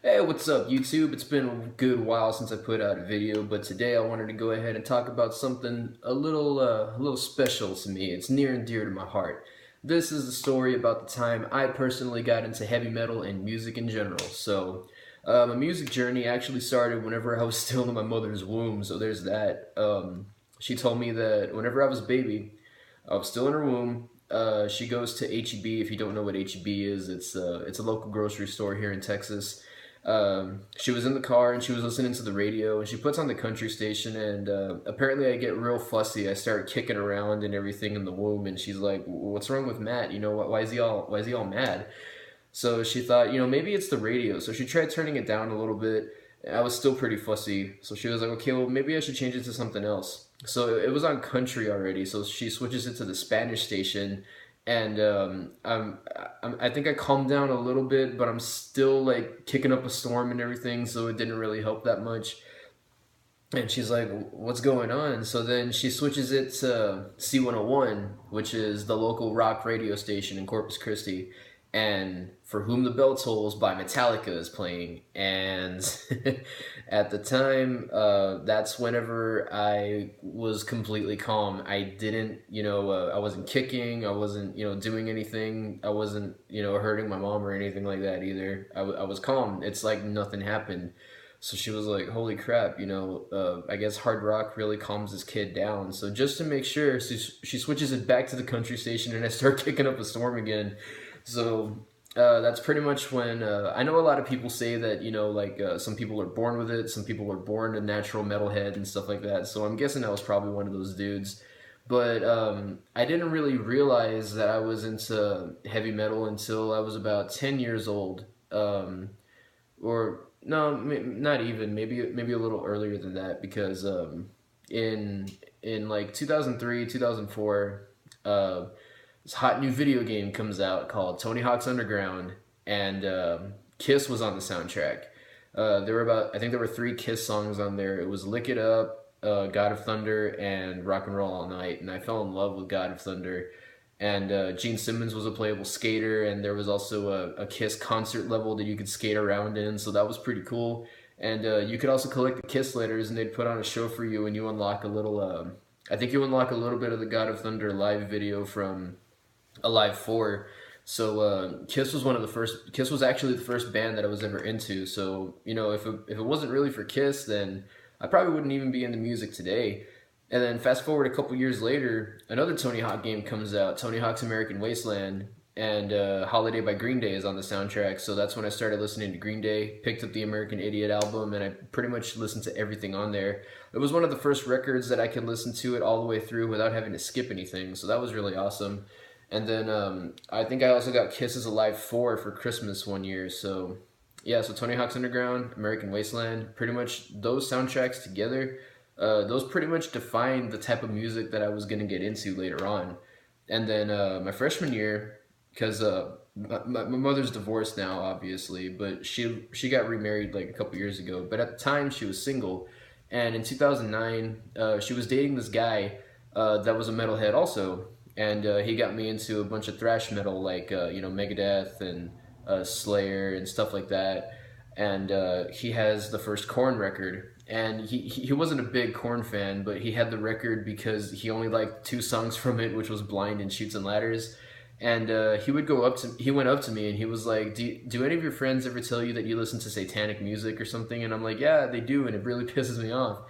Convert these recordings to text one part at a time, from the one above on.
Hey, what's up, YouTube? It's been a good while since I put out a video, but today I wanted to go ahead and talk about something a little special to me. It's near and dear to my heart. This is the story about the time I personally got into heavy metal and music in general. My music journey actually started whenever I was still in my mother's womb. So there's that. She told me that whenever I was a baby, I was still in her womb. She goes to HEB. If you don't know what HEB is, it's a local grocery store here in Texas. She was in the car and she was listening to the radio and she puts on the country station and apparently I get real fussy. I start kicking around and everything in the womb and she's like, "What's wrong with Matt? You know, why is he all mad?" So she thought, maybe it's the radio. So she tried turning it down a little bit. I was still pretty fussy. So she was like, "Okay, well maybe I should change it to something else." So it was on country already. So she switches it to the Spanish station and I think I calmed down a little bit, but I'm still like kicking up a storm and everything, so it didn't really help that much. And she's like, "What's going on?" And so then she switches it to C101, which is the local rock radio station in Corpus Christi. And For Whom the Bell Tolls by Metallica is playing. And at the time, that's whenever I was completely calm. I didn't, I wasn't kicking, I wasn't, doing anything, I wasn't, hurting my mom or anything like that either. I was calm. It's like nothing happened. So she was like, "Holy crap, I guess hard rock really calms this kid down." So just to make sure, she switches it back to the country station and I start kicking up a storm again. So that's pretty much when I know a lot of people say that, some people are born with it, some people are born a natural metalhead and stuff like that. So I'm guessing I was probably one of those dudes. But I didn't really realize that I was into heavy metal until I was about 10 years old. Or no, not even. Maybe a little earlier than that because in like 2003, 2004, this hot new video game comes out called Tony Hawk's Underground, and Kiss was on the soundtrack. There were I think there were three Kiss songs on there. It was "Lick It Up," "God of Thunder," and "Rock and Roll All Night." And I fell in love with "God of Thunder." And Gene Simmons was a playable skater, and there was also a Kiss concert level that you could skate around in, so that was pretty cool. And you could also collect the Kiss letters, and they'd put on a show for you, and you unlock a little. I think you unlock a little bit of the God of Thunder live video from Alive 4. So Kiss was one of the first. Kiss was actually the first band that I was ever into. So if it wasn't really for Kiss, then I probably wouldn't even be into music today. And then fast forward a couple years later, another Tony Hawk game comes out, Tony Hawk's American Wasteland, and Holiday by Green Day is on the soundtrack. So that's when I started listening to Green Day, picked up the American Idiot album, and I pretty much listened to everything on there. It was one of the first records that I could listen to it all the way through without having to skip anything, so that was really awesome. And then I think I also got Kisses Alive 4 for Christmas one year. So yeah, so Tony Hawk's Underground, American Wasteland, pretty much those soundtracks together, those pretty much defined the type of music that I was going to get into later on. And then my freshman year, because my mother's divorced now, obviously, but she got remarried like a couple years ago. But at the time, she was single, and in 2009, she was dating this guy that was a metalhead also, and he got me into a bunch of thrash metal like Megadeth and Slayer and stuff like that. And he has the first Korn record, and he wasn't a big Korn fan, but he had the record because he only liked two songs from it, which was "Blind" and "Shoots and Ladders." And he went up to me and he was like, "Do any of your friends ever tell you that you listen to satanic music or something?" And I'm like, "Yeah, they do, and it really pisses me off."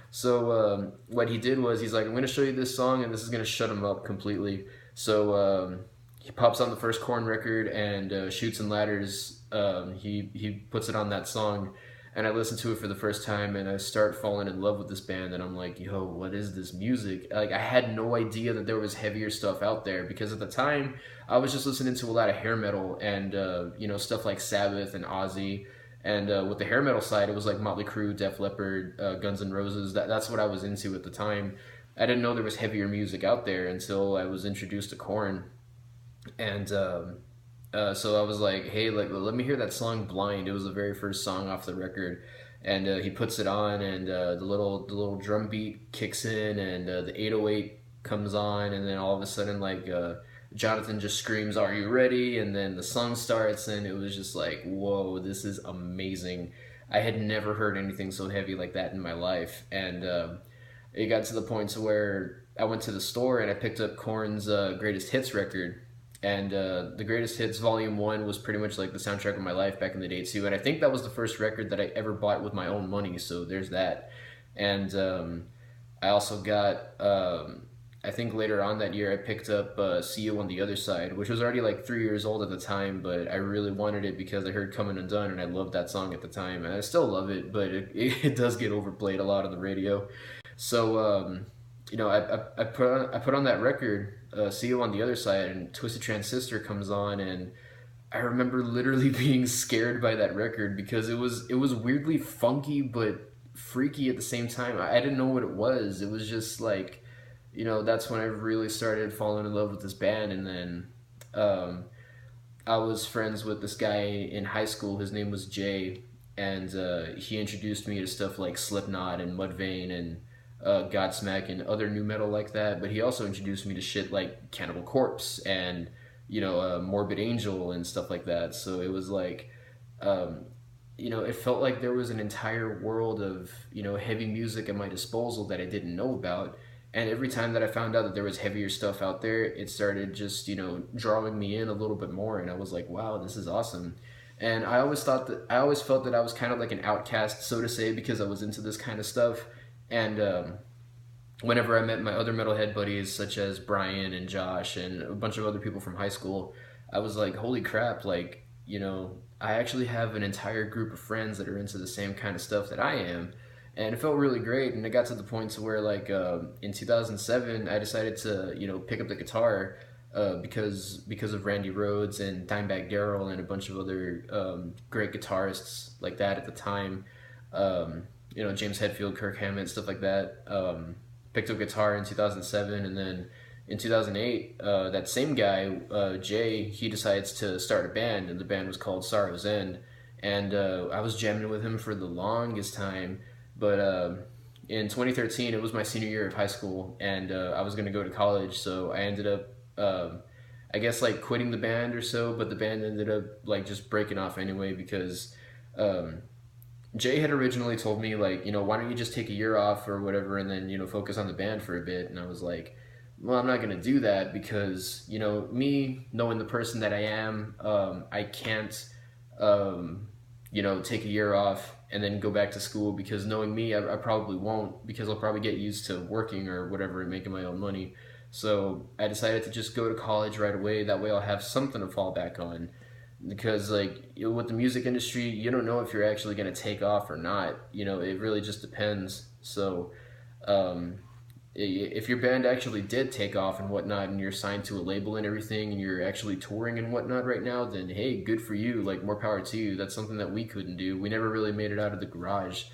So what he did was he's like, "I'm going to show you this song, and this is going to shut him up completely." So he pops on the first Korn record and "Shoots and Ladders." He puts it on that song, and I listen to it for the first time, and I start falling in love with this band, and I'm like, "Yo, what is this music?" Like, I had no idea that there was heavier stuff out there because at the time I was just listening to a lot of hair metal and stuff like Sabbath and Ozzy. And with the hair metal side, it was like Motley Crue, Def Leppard, Guns N' Roses. That's what I was into at the time. I didn't know there was heavier music out there until I was introduced to Korn. And so I was like, "Hey, like, let me hear that song "Blind." It was the very first song off the record. And he puts it on, and the little drum beat kicks in, and the 808 comes on, and then all of a sudden, like, Jonathan just screams, "Are you ready?" And then the song starts, and it was just like, whoa, this is amazing. I had never heard anything so heavy like that in my life, and it got to the point to where I went to the store and I picked up Korn's Greatest Hits record, and the Greatest Hits Volume One was pretty much like the soundtrack of my life back in the day too. And I think that was the first record that I ever bought with my own money. So there's that. And I also got. I think later on that year I picked up "See You on the Other Side," which was already like 3 years old at the time, but I really wanted it because I heard "Coming Undone" and I loved that song at the time, and I still love it, but it does get overplayed a lot on the radio. So I put on that record, "See You on the Other Side," and "Twisted Transistor" comes on, and I remember literally being scared by that record because it was weirdly funky but freaky at the same time. I didn't know what it was. It was just like, that's when I really started falling in love with this band, and then um, I was friends with this guy in high school. His name was Jay, and he introduced me to stuff like Slipknot and Mudvayne and Godsmack and other new metal like that. But he also introduced me to shit like Cannibal Corpse and Morbid Angel and stuff like that. So it was like, um, it felt like there was an entire world of heavy music at my disposal that I didn't know about. And every time that I found out that there was heavier stuff out there, it started just drawing me in a little bit more. And I was like, wow, this is awesome. And I always felt that I was kind of like an outcast, so to say, because I was into this kind of stuff. And whenever I met my other metalhead buddies, such as Brian and Josh and a bunch of other people from high school, I was like, holy crap, like, I actually have an entire group of friends that are into the same kind of stuff that I am. And it felt really great. And it got to the point to where, like, in 2007, I decided to, pick up the guitar because of Randy Rhoads and Dimebag Darrell and a bunch of other great guitarists like that at the time. James Hetfield, Kirk Hammett, stuff like that. Picked up guitar in 2007, and then in 2008, that same guy, Jay, he decides to start a band, and the band was called Sorrow's End. And I was jamming with him for the longest time, but in 2013, it was my senior year of high school, and I was going to go to college, so I ended up, I guess, like quitting the band or so, but the band ended up like just breaking off anyway because um, Jay had originally told me, like, why don't you just take a year off or whatever and then, focus on the band for a bit. And I was like, well, I'm not going to do that because, me knowing the person that I am, I can't, take a year off and then go back to school because knowing me, I probably won't because I'll probably get used to working or whatever and making my own money. So I decided to just go to college right away. That way I'll have something to fall back on because like with the music industry you don't know if you're actually going to take off or not. It really just depends. So um, if your band actually did take off and whatnot and you're signed to a label and everything and you're actually touring and whatnot right now, then hey, good for you, like more power to you. That's something that we couldn't do. We never really made it out of the garage.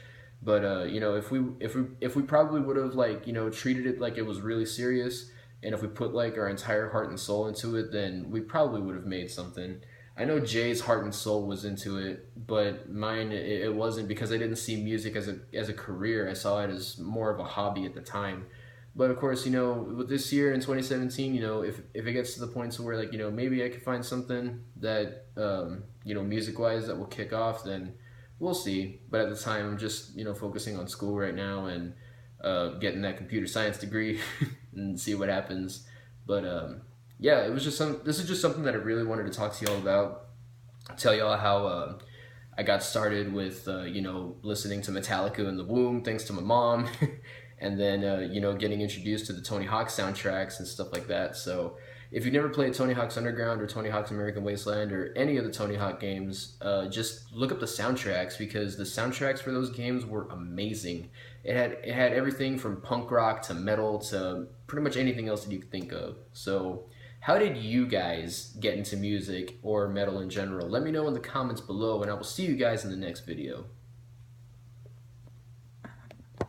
But if we probably would have like treated it like it was really serious, and if we put like our entire heart and soul into it, then we probably would have made something. I know Jay's heart and soul was into it, but mine it wasn't because I didn't see music as a career. I saw it as more of a hobby at the time. But of course, with this year in 2017, if it gets to the point to where like maybe I could find something that music wise that will kick off, then we'll see. But at the time, I'm just focusing on school right now and getting that computer science degree and see what happens. But yeah, it was just this is just something that I really wanted to talk to y'all about. Tell y'all how I got started with listening to Metallica in the womb thanks to my mom, and then getting introduced to the Tony Hawk soundtracks and stuff like that. So if you've never played Tony Hawk's Underground or Tony Hawk's American Wasteland or any of the Tony Hawk games, just look up the soundtracks because the soundtracks for those games were amazing. It had everything from punk rock to metal to pretty much anything else that you could think of. So how did you guys get into music or metal in general? Let me know in the comments below, and I will see you guys in the next video.